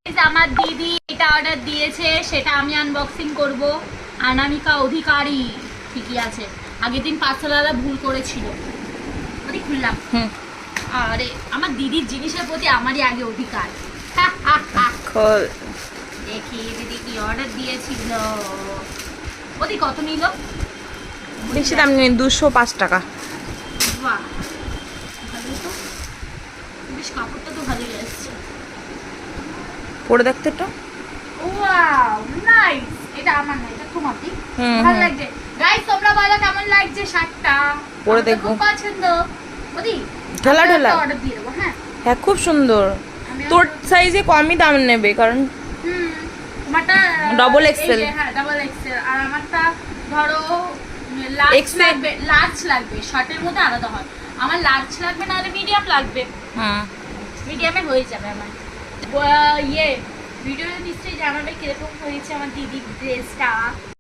আমার দিদি এটা অর্ডার দিয়েছে, সেটা আমি আনবক্সিং করব। অনামিকা অধিকারী, ঠিকই আছে। আগের দিন পার্সেলওয়ালা ভুল করেছিল, ওই খুললাম। আরে আমার দিদির জিনিসের প্রতি আমারই আগে অধিকার। দেখি দিদি কি অর্ডার দিয়েছিল। ওদি কত নিল? বেশি দাম নেই, 205 টাকা। বাহ, ভালোই তো, বেশ কাপড়টা তো ভালোই আসছে। পরে দেখতে একটু। Wow nice. এটা আমার না, এটা তোমারই। ভালো লাগছে। গাইস তোমরা বলো কেমন লাগছে শার্টটা? পরে দেখবো। খুব পছন্দ। ওদি ঢালা ঢালা অর্ডার দিয়ে দেবো। হ্যাঁ হ্যাঁ, খুব সুন্দর। তোর সাইজে কমই দাম নেবে, কারণ আমারটা ডবল এক্সেল। হ্যাঁ ডবল এক্সেল। আর আমারটা ধরো লার্জ লাগবে, লার্জ লাগবে। শার্টের মধ্যে আলাদা হয়, আমার লার্জ লাগবে না, হলে মিডিয়াম লাগবে। মিডিয়ামে হয়ে যাবে আমার। ইয়ে ভিডিও নিশ্চয়ই জানাবে কিরকম হয়েছে আমার দিদির ড্রেসটা।